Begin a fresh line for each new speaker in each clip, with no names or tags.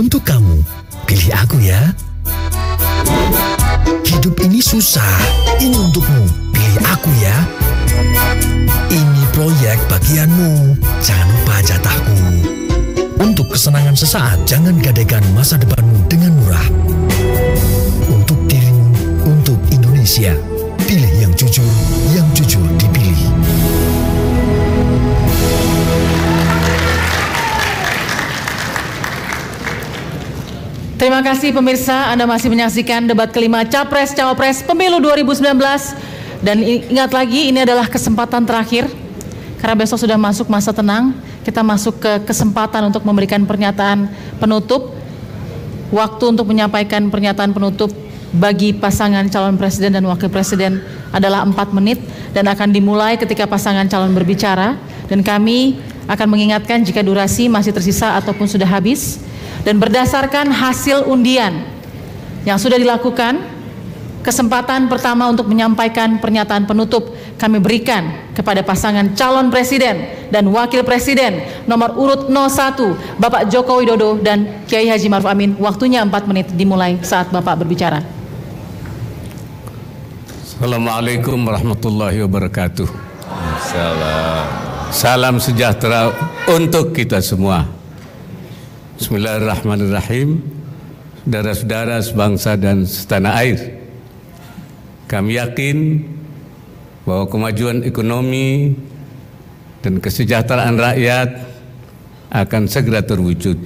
Untuk kamu, pilih aku ya. Hidup ini susah, ini untukmu, pilih aku ya. Ini proyek bagianmu, jangan lupa jatahku. Untuk kesenangan sesaat, jangan gadaikan masa depanmu dengan murah. Untuk dirimu, untuk Indonesia, pilih yang jujur dipilih.
Terima kasih pemirsa, Anda masih menyaksikan debat kelima Capres-Cawapres Pemilu 2019. Dan ingat lagi, ini adalah kesempatan terakhir. Karena besok sudah masuk masa tenang, kita masuk ke kesempatan untuk memberikan pernyataan penutup. Waktu untuk menyampaikan pernyataan penutup bagi pasangan calon presiden dan wakil presiden adalah 4 menit dan akan dimulai ketika pasangan calon berbicara. Dan kami akan mengingatkan jika durasi masih tersisa ataupun sudah habis. Dan berdasarkan hasil undian yang sudah dilakukan, kesempatan pertama untuk menyampaikan pernyataan penutup kami berikan kepada pasangan calon presiden dan wakil presiden nomor urut 01 Bapak Joko Widodo dan Kiai Haji Ma'ruf Amin. Waktunya 4 menit dimulai saat Bapak berbicara.
Assalamualaikum warahmatullahi wabarakatuh. Salam sejahtera untuk kita semua. Bismillahirrahmanirrahim. Saudara-saudara sebangsa dan setanah air, kami yakin bahwa kemajuan ekonomi dan kesejahteraan rakyat akan segera terwujud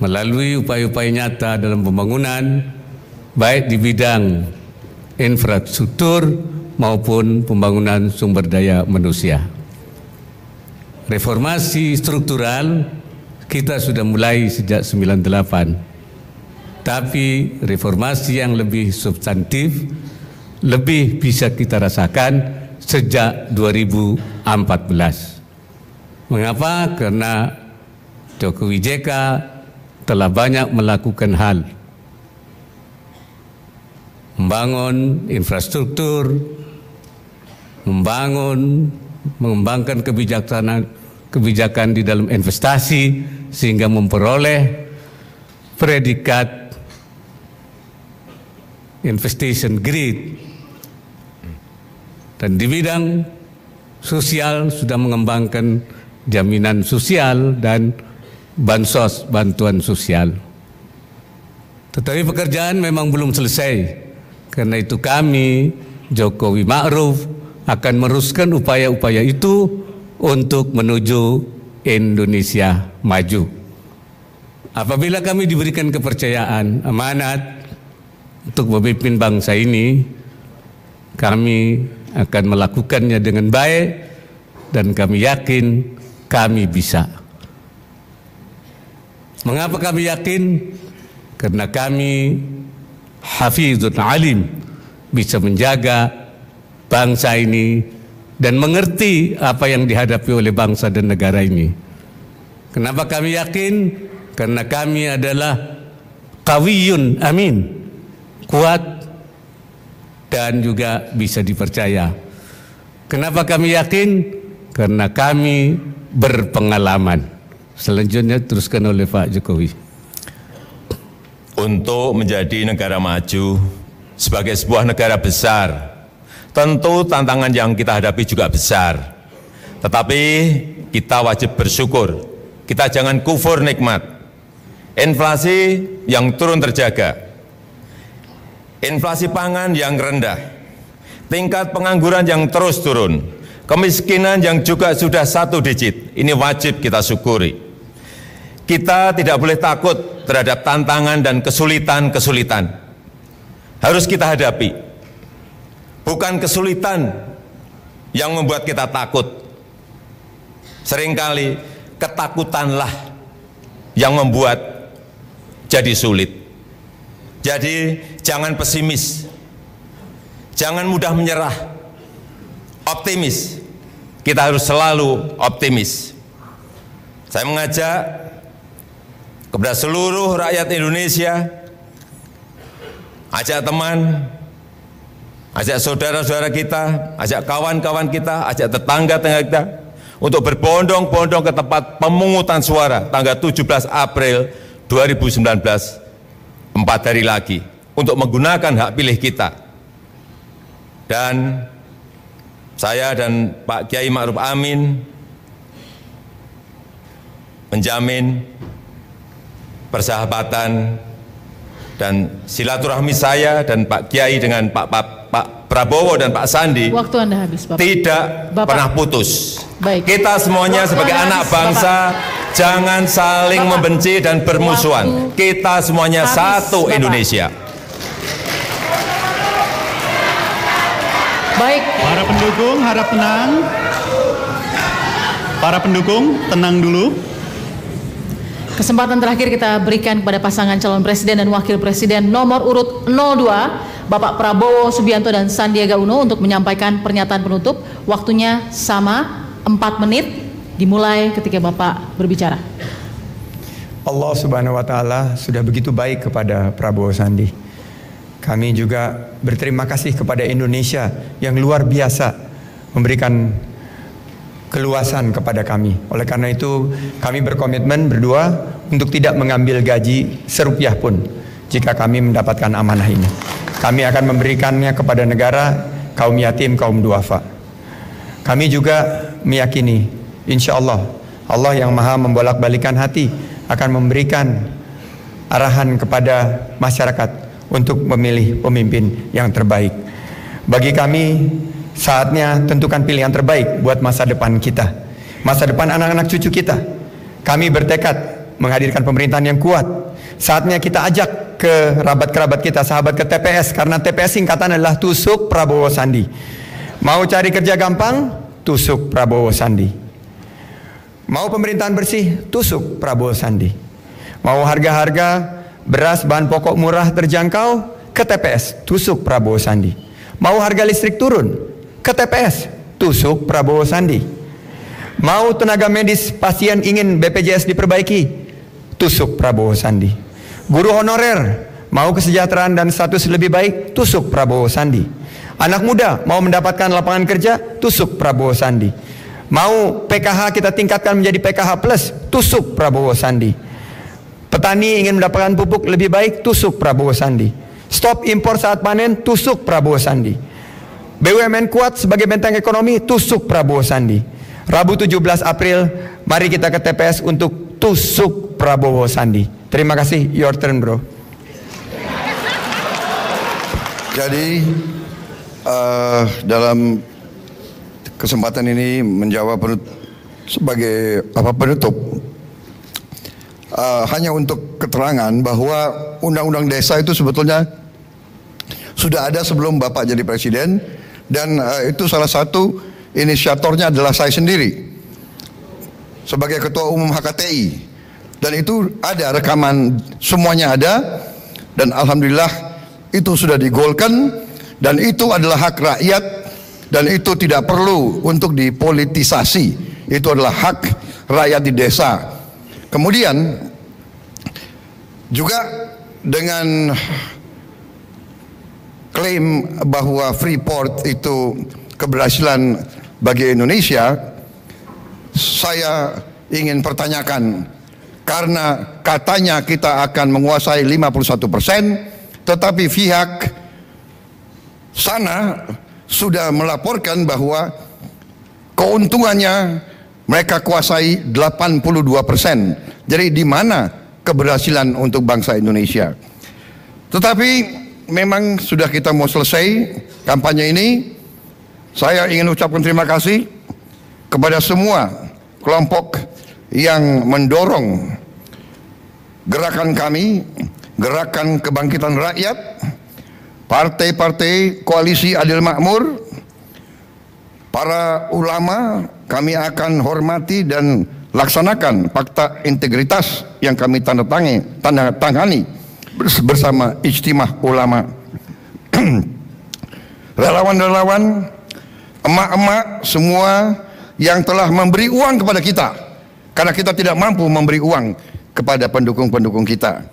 melalui upaya-upaya nyata dalam pembangunan, baik di bidang infrastruktur maupun pembangunan sumber daya manusia. Reformasi struktural kita sudah mulai sejak 98, tapi reformasi yang lebih substantif, lebih bisa kita rasakan sejak 2014. Mengapa? Karena Jokowi JK telah banyak melakukan hal, membangun infrastruktur, mengembangkan kebijakan di dalam investasi sehingga memperoleh predikat investment grade. Dan di bidang sosial sudah mengembangkan jaminan sosial dan bansos, bantuan sosial. Tetapi pekerjaan memang belum selesai. Karena itu kami, Jokowi Ma'ruf, akan meneruskan upaya-upaya itu untuk menuju Indonesia maju. Apabila kami diberikan kepercayaan, amanat untuk memimpin bangsa ini, kami akan melakukannya dengan baik dan kami yakin kami bisa. Mengapa kami yakin? Karena kami hafizun alim, bisa menjaga bangsa ini dan mengerti apa yang dihadapi oleh bangsa dan negara ini. Kenapa kami yakin? Karena kami adalah qawiyun amin, kuat dan juga bisa dipercaya. Kenapa kami yakin? Karena kami berpengalaman. Selanjutnya teruskan oleh Pak Jokowi.
Untuk menjadi negara maju sebagai sebuah negara besar, tentu tantangan yang kita hadapi juga besar. Tetapi kita wajib bersyukur. Kita jangan kufur nikmat. Inflasi yang turun terjaga. Inflasi pangan yang rendah. Tingkat pengangguran yang terus turun. Kemiskinan yang juga sudah 1 digit. Ini wajib kita syukuri. Kita tidak boleh takut terhadap tantangan dan kesulitan-kesulitan. Harus kita hadapi. Bukan kesulitan yang membuat kita takut. Seringkali ketakutanlah yang membuat jadi sulit. Jadi jangan pesimis. Jangan mudah menyerah. Optimis. Kita harus selalu optimis. Saya mengajak kepada seluruh rakyat Indonesia, ajak teman, ajak saudara-saudara kita, ajak kawan-kawan kita, ajak tetangga-tetangga kita untuk berbondong-bondong ke tempat pemungutan suara tanggal 17 April 2019 4 hari lagi untuk menggunakan hak pilih kita. Dan saya dan Pak Kiai Ma'ruf Amin menjamin persahabatan dan silaturahmi saya dan Pak Kiai dengan Pak Prabowo dan Pak Sandi.
Waktu Anda habis, Bapak.
Tidak
Bapak.
pernah putus.
Baik.
Kita semuanya
Waktu
sebagai
Anda
anak
habis,
bangsa jangan saling
Bapak.
membenci dan bermusuhan. Kita semuanya
Habis,
satu
Bapak.
Indonesia.
Baik.
Para pendukung harap tenang. Para pendukung tenang dulu.
Kesempatan terakhir kita berikan kepada pasangan calon presiden dan wakil presiden nomor urut 02, Bapak Prabowo Subianto dan Sandiaga Uno untuk menyampaikan pernyataan penutup. Waktunya sama, 4 menit, dimulai ketika Bapak berbicara.
Allah Subhanahu wa Ta'ala sudah begitu baik kepada Prabowo Sandi. Kami juga berterima kasih kepada Indonesia yang luar biasa memberikan keluasan kepada kami. Oleh karena itu kami berkomitmen berdua untuk tidak mengambil gaji serupiah pun jika kami mendapatkan amanah ini. Kami akan memberikannya kepada negara, kaum yatim, kaum duafa. Kami juga meyakini insya Allah Allah yang maha membolak-balikan hati akan memberikan arahan kepada masyarakat untuk memilih pemimpin yang terbaik. Bagi kami saatnya tentukan pilihan terbaik buat masa depan kita, masa depan anak-anak cucu kita. Kami bertekad menghadirkan pemerintahan yang kuat. Saatnya kita ajak kerabat-kerabat kita, sahabat ke TPS, karena TPS singkatan adalah tusuk Prabowo Sandi. Mau cari kerja gampang, tusuk Prabowo Sandi. Mau pemerintahan bersih, tusuk Prabowo Sandi. Mau harga-harga beras bahan pokok murah terjangkau, ke TPS, tusuk Prabowo Sandi. Mau harga listrik turun, ke TPS, tusuk Prabowo Sandi. Mau tenaga medis pasien ingin BPJS diperbaiki, tusuk Prabowo Sandi. Guru honorer mau kesejahteraan dan status lebih baik, tusuk Prabowo Sandi. Anak muda mau mendapatkan lapangan kerja, tusuk Prabowo Sandi. Mau PKH kita tingkatkan menjadi PKH plus, tusuk Prabowo Sandi. Petani ingin mendapatkan pupuk lebih baik, tusuk Prabowo Sandi. Stop impor saat panen, tusuk Prabowo Sandi. BUMN kuat sebagai benteng ekonomi, tusuk Prabowo Sandi. Rabu 17 April, mari kita ke TPS untuk tusuk Prabowo Sandi. Terima kasih, your turn bro.
Jadi dalam kesempatan ini menjawab sebagai penutup, hanya untuk keterangan bahwa undang-undang desa itu sebetulnya sudah ada sebelum Bapak jadi presiden. Dan itu salah satu inisiatornya adalah saya sendiri sebagai Ketua Umum HKTI. Dan itu ada rekaman, semuanya ada. Dan Alhamdulillah itu sudah digolkan. Dan itu adalah hak rakyat. Dan itu tidak perlu untuk dipolitisasi. Itu adalah hak rakyat di desa. Kemudian juga dengan klaim bahwa Freeport itu keberhasilan bagi Indonesia, saya ingin pertanyakan, karena katanya kita akan menguasai 51%, tetapi pihak sana sudah melaporkan bahwa keuntungannya mereka kuasai 82%. Jadi di mana keberhasilan untuk bangsa Indonesia? Tetapi memang sudah kita mau selesai kampanye ini. Saya ingin ucapkan terima kasih kepada semua kelompok yang mendorong gerakan kami, gerakan kebangkitan rakyat, partai-partai koalisi adil makmur, para ulama. Kami akan hormati dan laksanakan fakta integritas yang kami tanda tangani bersama Ijtimah Ulama. Relawan-relawan, emak-emak semua yang telah memberi uang kepada kita, karena kita tidak mampu memberi uang kepada pendukung-pendukung kita.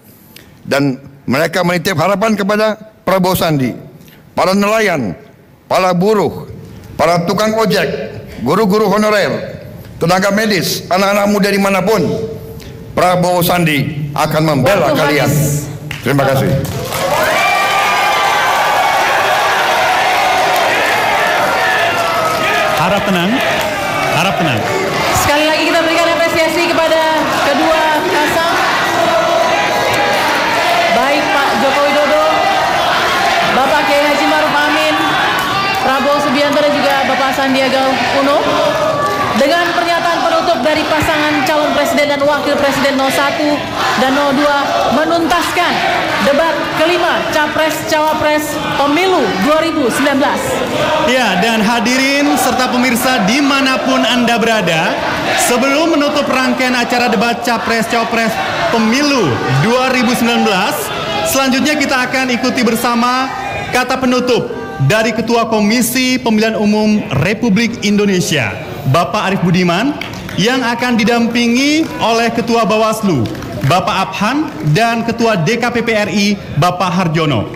Dan mereka menitip harapan kepada Prabowo Sandi, para nelayan, para buruh, para tukang ojek, guru-guru honorer, tenaga medis, anak-anak muda dimanapun. Prabowo Sandi akan membela kalian. Terima kasih.
Harap tenang, harap tenang.
Sekali lagi kita berikan apresiasi kepada kedua pasang, baik Pak Joko Widodo, Bapak Kiai Haji Maruf Amin, Prabowo Subianto dan juga Bapak Sandiaga Uno. Dengan pernyataan penutup dari pasangan calon presiden dan wakil presiden 01 dan 02 menuntaskan debat kelima Capres-Cawapres Pemilu 2019.
Ya, dan hadirin serta pemirsa dimanapun Anda berada, sebelum menutup rangkaian acara debat Capres-Cawapres Pemilu 2019, selanjutnya kita akan ikuti bersama kata penutup dari Ketua Komisi Pemilihan Umum Republik Indonesia, Bapak Arief Budiman, yang akan didampingi oleh Ketua Bawaslu, Bapak Abhan, dan Ketua DKPP RI, Bapak Harjono.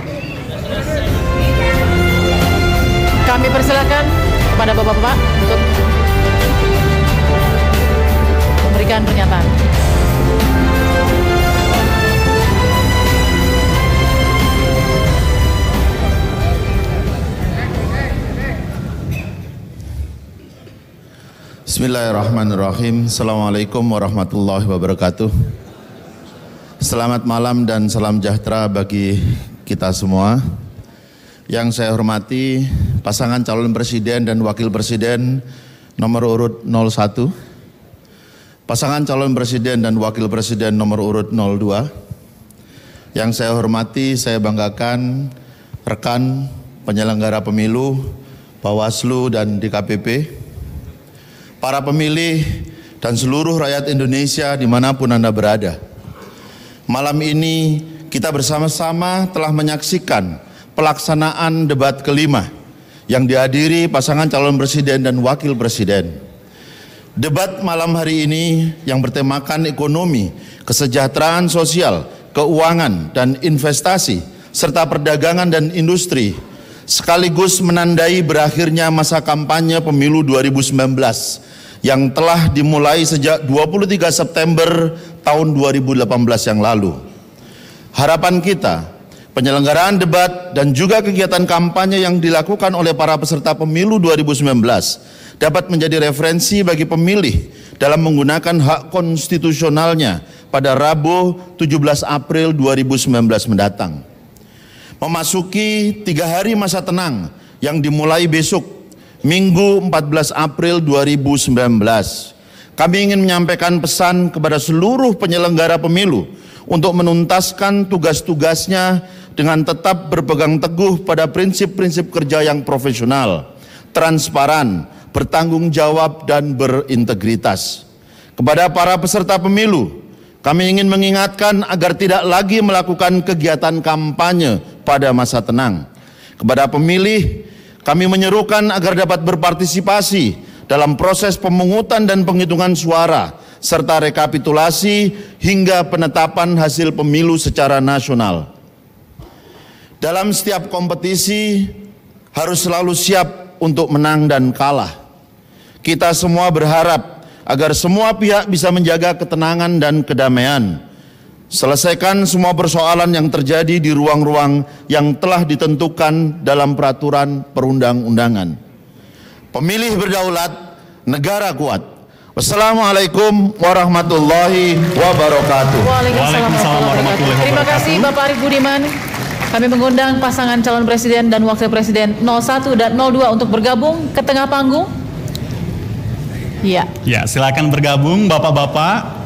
Kami persilakan kepada Bapak-Bapak untuk memberikan pernyataan.
Bismillahirrahmanirrahim. Assalamualaikum warahmatullahi wabarakatuh. Selamat malam dan salam sejahtera bagi kita semua. Yang saya hormati pasangan calon presiden dan wakil presiden nomor urut 01, pasangan calon presiden dan wakil presiden nomor urut 02. Yang saya hormati, saya banggakan rekan penyelenggara pemilu, Bawaslu dan DKPP, para pemilih dan seluruh rakyat Indonesia dimanapun Anda berada. Malam ini kita bersama-sama telah menyaksikan pelaksanaan debat kelima yang dihadiri pasangan calon presiden dan wakil presiden. Debat malam hari ini yang bertemakan ekonomi, kesejahteraan sosial, keuangan dan investasi, serta perdagangan dan industri, sekaligus menandai berakhirnya masa kampanye pemilu 2019 yang telah dimulai sejak 23 September tahun 2018 yang lalu. Harapan kita, penyelenggaraan debat dan juga kegiatan kampanye yang dilakukan oleh para peserta pemilu 2019 dapat menjadi referensi bagi pemilih dalam menggunakan hak konstitusionalnya pada Rabu 17 April 2019 mendatang. Memasuki 3 hari masa tenang yang dimulai besok, Minggu 14 April 2019, kami ingin menyampaikan pesan kepada seluruh penyelenggara pemilu untuk menuntaskan tugas-tugasnya dengan tetap berpegang teguh pada prinsip-prinsip kerja yang profesional, transparan, bertanggung jawab, dan berintegritas. Kepada para peserta pemilu, kami ingin mengingatkan agar tidak lagi melakukan kegiatan kampanye pada masa tenang. Kepada pemilih, kami menyerukan agar dapat berpartisipasi dalam proses pemungutan dan penghitungan suara, serta rekapitulasi hingga penetapan hasil pemilu secara nasional. Dalam setiap kompetisi harus selalu siap untuk menang dan kalah. Kita semua berharap agar semua pihak bisa menjaga ketenangan dan kedamaian. Selesaikan semua persoalan yang terjadi di ruang-ruang yang telah ditentukan dalam peraturan perundang-undangan. Pemilih berdaulat, negara kuat. Wassalamualaikum warahmatullahi wabarakatuh.
Waalaikumsalam warahmatullahi wabarakatuh. Terima kasih Bapak Arief Budiman. Kami mengundang pasangan calon presiden dan wakil presiden 01 dan 02 untuk bergabung ke tengah panggung. Ya.
Ya, silakan bergabung Bapak-bapak.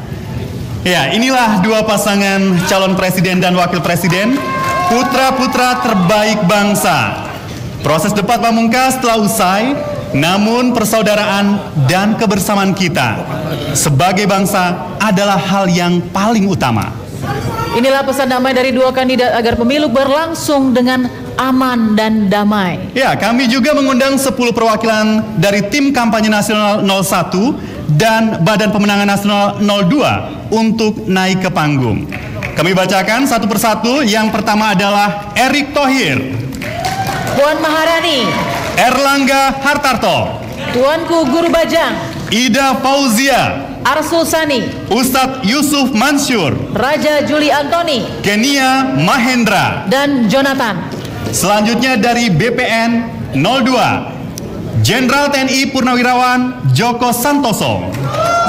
Ya, inilah dua pasangan calon presiden dan wakil presiden, putra-putra terbaik bangsa. Proses debat pamungkas telah usai, namun persaudaraan dan kebersamaan kita sebagai bangsa adalah hal yang paling utama.
Inilah pesan damai dari dua kandidat agar pemilu berlangsung dengan aman dan damai.
Ya, kami juga mengundang 10 perwakilan dari tim kampanye nasional 01 dan Badan Pemenangan Nasional 02 untuk naik ke panggung. Kami bacakan satu persatu. Yang pertama adalah Erick Thohir,
Puan Maharani,
Erlangga Hartarto,
Tuanku Guru Bajang,
Ida Fauzia,
Arsul Sani,
Ustadz Yusuf Mansur,
Raja Juli Antoni,
Kenia Mahendra.
dan Jonathan.
Selanjutnya dari BPN 02, Jenderal TNI Purnawirawan Joko Santoso,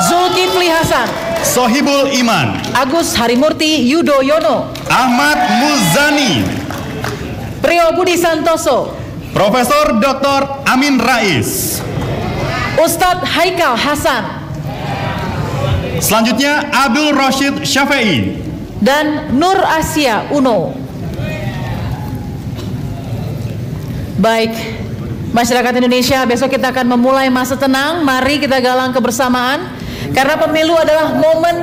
Zulkifli Hasan,
Sohibul Iman,
Agus Harimurti Yudhoyono,
Ahmad Muzani,
Priyo Budi Santoso,
Profesor Dr. Amin Rais.
Ustadz Haikal Hasan,
Selanjutnya Abdul Rashid Syafi'i,
dan Nur Asia Uno. Baik, masyarakat Indonesia, besok kita akan memulai masa tenang. Mari kita galang kebersamaan, karena pemilu adalah momen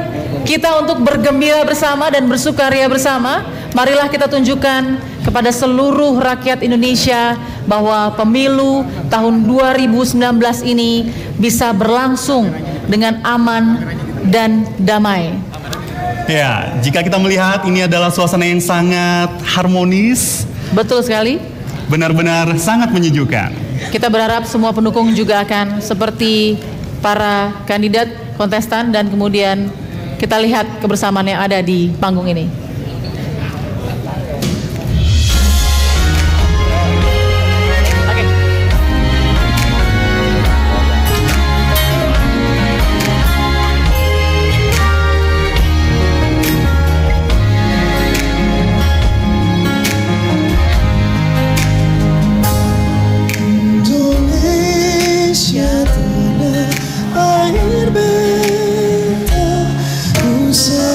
kita untuk bergembira bersama dan bersukaria bersama. Marilah kita tunjukkan kepada seluruh rakyat Indonesia bahwa pemilu tahun 2019 ini bisa berlangsung dengan aman dan damai.
Ya, jika kita melihat ini adalah suasana yang sangat harmonis,
Betul sekali.
benar-benar sangat menyejukkan.
Kita berharap semua pendukung juga akan seperti para kandidat, kontestan, dan kemudian kita lihat kebersamaan yang ada di panggung ini. Oke.
Indonesia tanah air beta, Nusa